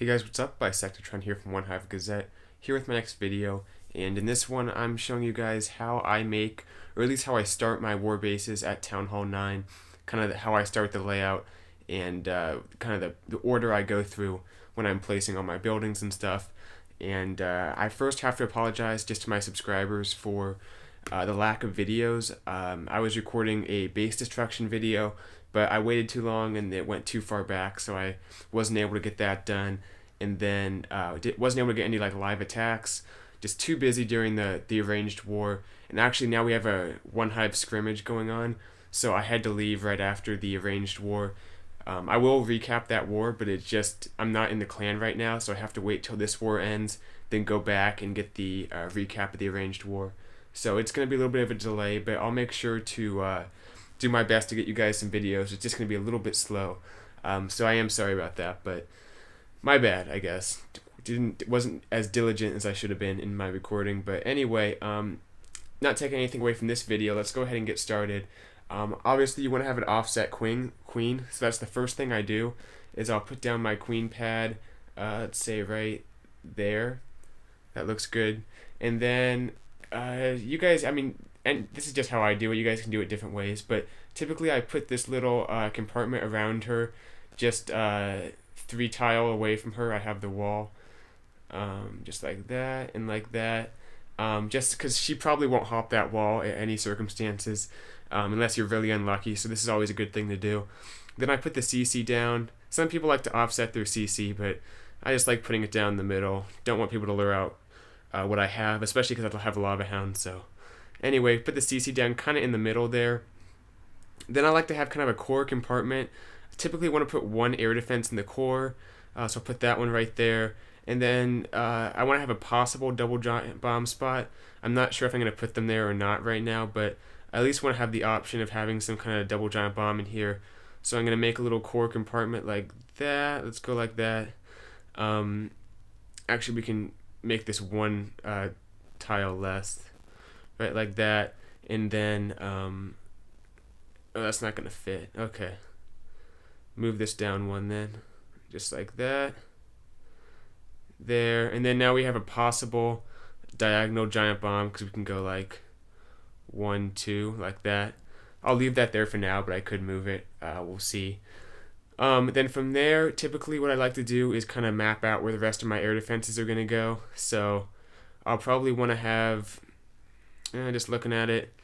Hey guys, what's up? Bisectatron here from One Hive Gazette, here with my next video, and in this one I'm showing you guys how I make, or at least how I start my war bases at Town Hall 9, kind of how I start the layout, and kind of the order I go through when I'm placing all my buildings and stuff. And I first have to apologize just to my subscribers for the lack of videos. I was recording a base destruction video, but I waited too long and it went too far back, so I wasn't able to get that done. And then wasn't able to get any like live attacks. Just too busy during the arranged war. And actually now we have a one hive scrimmage going on, so I had to leave right after the arranged war. I will recap that war, but it's just I'm not in the clan right now, so I have to wait till this war ends, then go back and get the recap of the arranged war. So it's going to be a little bit of a delay, but I'll make sure to do my best to get you guys some videos. It's just going to be a little bit slow. So I am sorry about that, but my bad, I guess. Wasn't as diligent as I should have been in my recording. But anyway, not taking anything away from this video, let's go ahead and get started. Obviously, you want to have an offset queen. So that's the first thing I do, is I'll put down my queen pad, let's say right there. That looks good. And then you guys, I mean, and this is just how I do it. You guys can do it different ways, but typically I put this little compartment around her, just 3 tile away from her. I have the wall, just like that and like that, just because she probably won't hop that wall at any circumstances, unless you're really unlucky. So this is always a good thing to do. Then I put the CC down. Some people like to offset their CC, but I just like putting it down in the middle. Don't want people to lure out what I have, especially because I have a lava hound. So anyway, put the CC down kind of in the middle there. Then I like to have kind of a core compartment. I typically want to put 1 air defense in the core, so I'll put that one right there. And then I want to have a possible double giant bomb spot. I'm not sure if I'm going to put them there or not right now, but I at least want to have the option of having some kind of double giant bomb in here. So I'm going to make a little core compartment like that. Let's go like that. Actually, we can make this 1 tile less. Right, like that. And then, oh, that's not going to fit. Okay. Move this down 1 then. Just like that. There. And then now we have a possible diagonal giant bomb, because we can go like 1, 2, like that. I'll leave that there for now, but I could move it. We'll see. Then from there, typically what I like to do is kind of map out where the rest of my air defenses are going to go. So I'll probably want to have, just looking at it,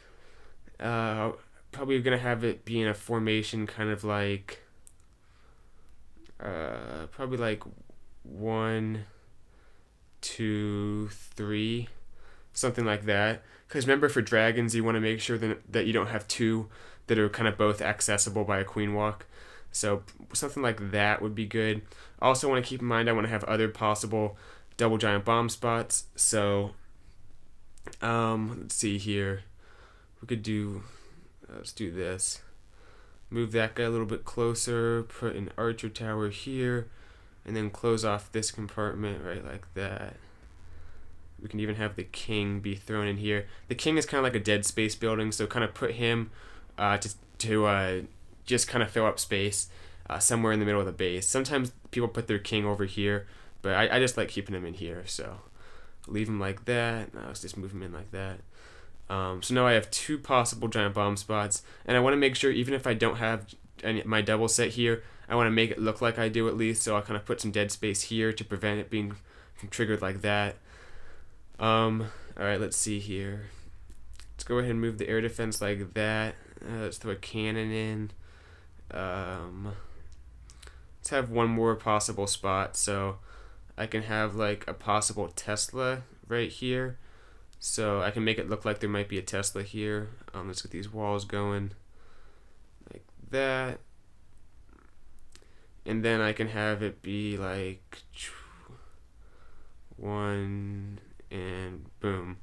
probably going to have it be in a formation kind of like, probably like 1, 2, 3, something like that. Because remember, for dragons, you want to make sure that you don't have 2 that are kind of both accessible by a queen walk. So something like that would be good. I also want to keep in mind I want to have other possible double giant bomb spots. So let's see here. We could do, let's do this. Move that guy a little bit closer, put an archer tower here, and then close off this compartment right like that. We can even have the king be thrown in here. The king is kind of like a dead space building, so kind of put him to just kind of fill up space somewhere in the middle of the base. Sometimes people put their king over here, but I just like keeping him in here, so leave him like that. Let's just move him in like that. So now I have 2 possible giant bomb spots, and I want to make sure, even if I don't have my double set here, I want to make it look like I do at least, so I'll kind of put some dead space here to prevent it being triggered like that. Alright, let's see here. Let's go ahead and move the air defense like that. Let's throw a cannon in. Let's have 1 more possible spot, so I can have like a possible Tesla right here. So I can make it look like there might be a Tesla here. Let's get these walls going like that. And then I can have it be like 1 and boom.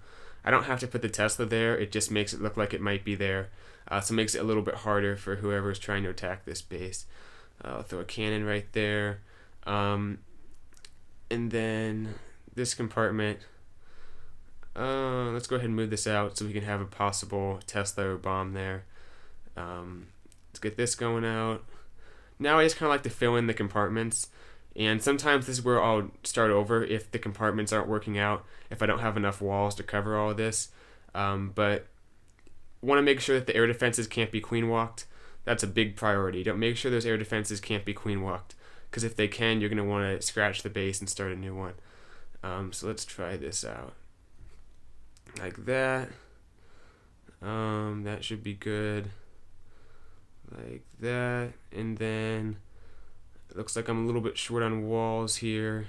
I don't have to put the Tesla there. It just makes it look like it might be there. So it makes it a little bit harder for whoever is trying to attack this base. I'll throw a cannon right there. And then this compartment, let's go ahead and move this out so we can have a possible Tesla or bomb there. Let's get this going out. Now I just kind of like to fill in the compartments, And sometimes this is where I'll start over if the compartments aren't working out, if I don't have enough walls to cover all of this. But want to make sure that the air defenses can't be queen walked. That's a big priority. Don't make sure those air defenses can't be queen walked, because if they can, you're going to want to scratch the base and start a new one. So let's try this out. Like that. That should be good. Like that. And then it looks like I'm a little bit short on walls here.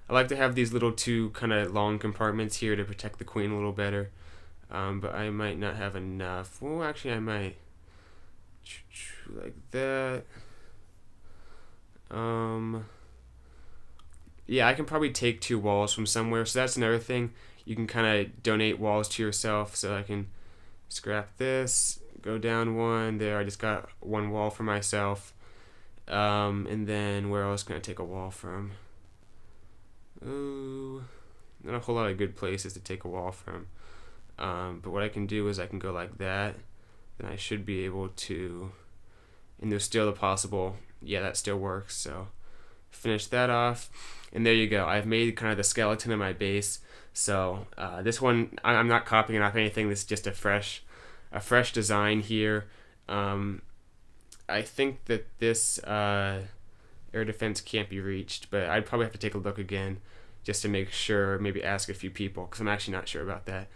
I like to have these little two kind of long compartments here to protect the queen a little better. But I might not have enough. Well, actually I might. Like that. Yeah, I can probably take 2 walls from somewhere. So that's another thing. You can kind of donate walls to yourself. So I can scrap this, go down 1. There, I just got 1 wall for myself. And then where else can I take a wall from? Ooh, not a whole lot of good places to take a wall from. But what I can do is I can go like that. Then I should be able to, and there's still the possible, yeah, that still works. So finish that off. And there you go. I've made kind of the skeleton of my base. So this one, I'm not copying off anything. This is just a fresh design here. I think that this air defense can't be reached, but I'd probably have to take a look again just to make sure, maybe ask a few people, because I'm actually not sure about that.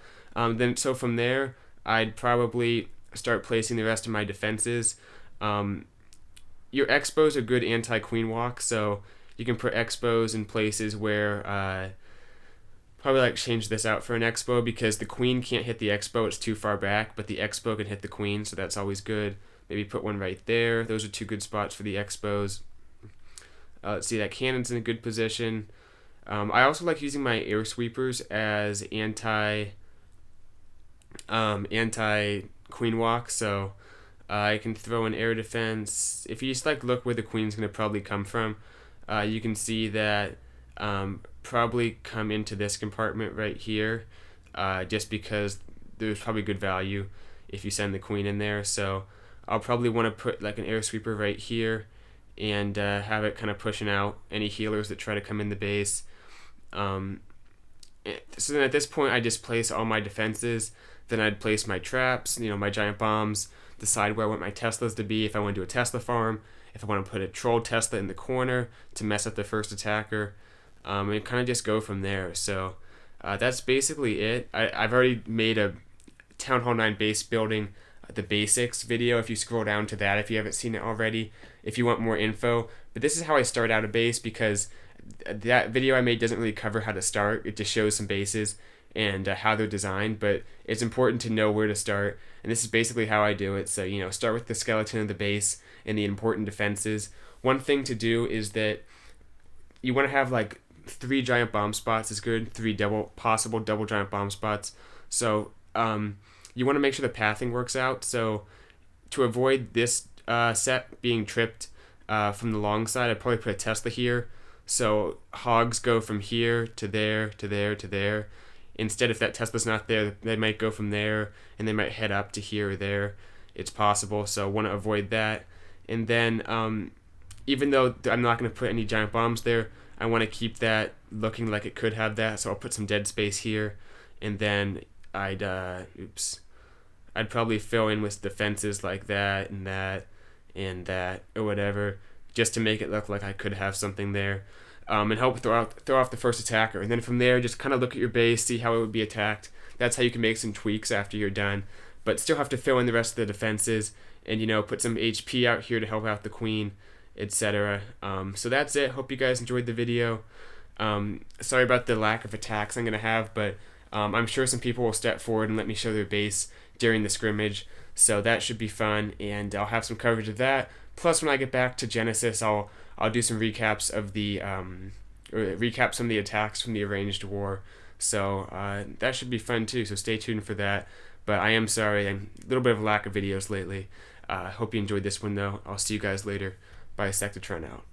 So from there, I'd probably start placing the rest of my defenses. Your expos are good anti-queen walk, so you can put expos in places where probably like change this out for an expo, because the queen can't hit the expo, it's too far back, but the expo can hit the queen, so that's always good. Maybe put one right there. Those are 2 good spots for the expos. Let's see, that cannon's in a good position. I also like using my air sweepers as anti queen walk, so I can throw an air defense. If you just like look where the queen's going to probably come from, you can see that probably come into this compartment right here, just because there's probably good value if you send the queen in there. So I'll probably want to put like an air sweeper right here and have it kind of pushing out any healers that try to come in the base. So then at this point I just place all my defenses. Then I'd place my traps, my giant bombs, decide where I want my Teslas to be, if I want to do a Tesla farm, if I want to put a troll Tesla in the corner to mess up the first attacker, and kind of just go from there. So that's basically it. I've already made a Town Hall 9 base building, the basics video, if you scroll down to that, if you haven't seen it already, if you want more info. But this is how I start out a base, because that video I made doesn't really cover how to start. It just shows some bases and how they're designed, but it's important to know where to start, and this is basically how I do it. So start with the skeleton of the base and the important defenses. One thing to do is that you want to have like 3 giant bomb spots is good, 3 possible double giant bomb spots. So you want to make sure the pathing works out. So to avoid this set being tripped from the long side, I'd probably put a Tesla here. So hogs go from here to there to there to there. Instead, if that Tesla's not there, they might go from there and they might head up to here or there. It's possible, so want to avoid that. And then even though I'm not going to put any giant bombs there, I want to keep that looking like it could have that, so I'll put some dead space here. And then I'd probably fill in with defenses like that and that and that or whatever, just to make it look like I could have something there. And help throw off the first attacker. And then from there, just kind of look at your base, see how it would be attacked. That's how you can make some tweaks after you're done. But still have to fill in the rest of the defenses and, put some HP out here to help out the queen, etc. So that's it. Hope you guys enjoyed the video. Sorry about the lack of attacks I'm going to have, but I'm sure some people will step forward and let me show their base during the scrimmage. So that should be fun, and I'll have some coverage of that. Plus, when I get back to Genesis, I'll do some recaps of the recap some of the attacks from the arranged war. So that should be fun too. So stay tuned for that. But I am sorry, I'm a little bit of a lack of videos lately. Hope you enjoyed this one though. I'll see you guys later. Bye, Sectatron out.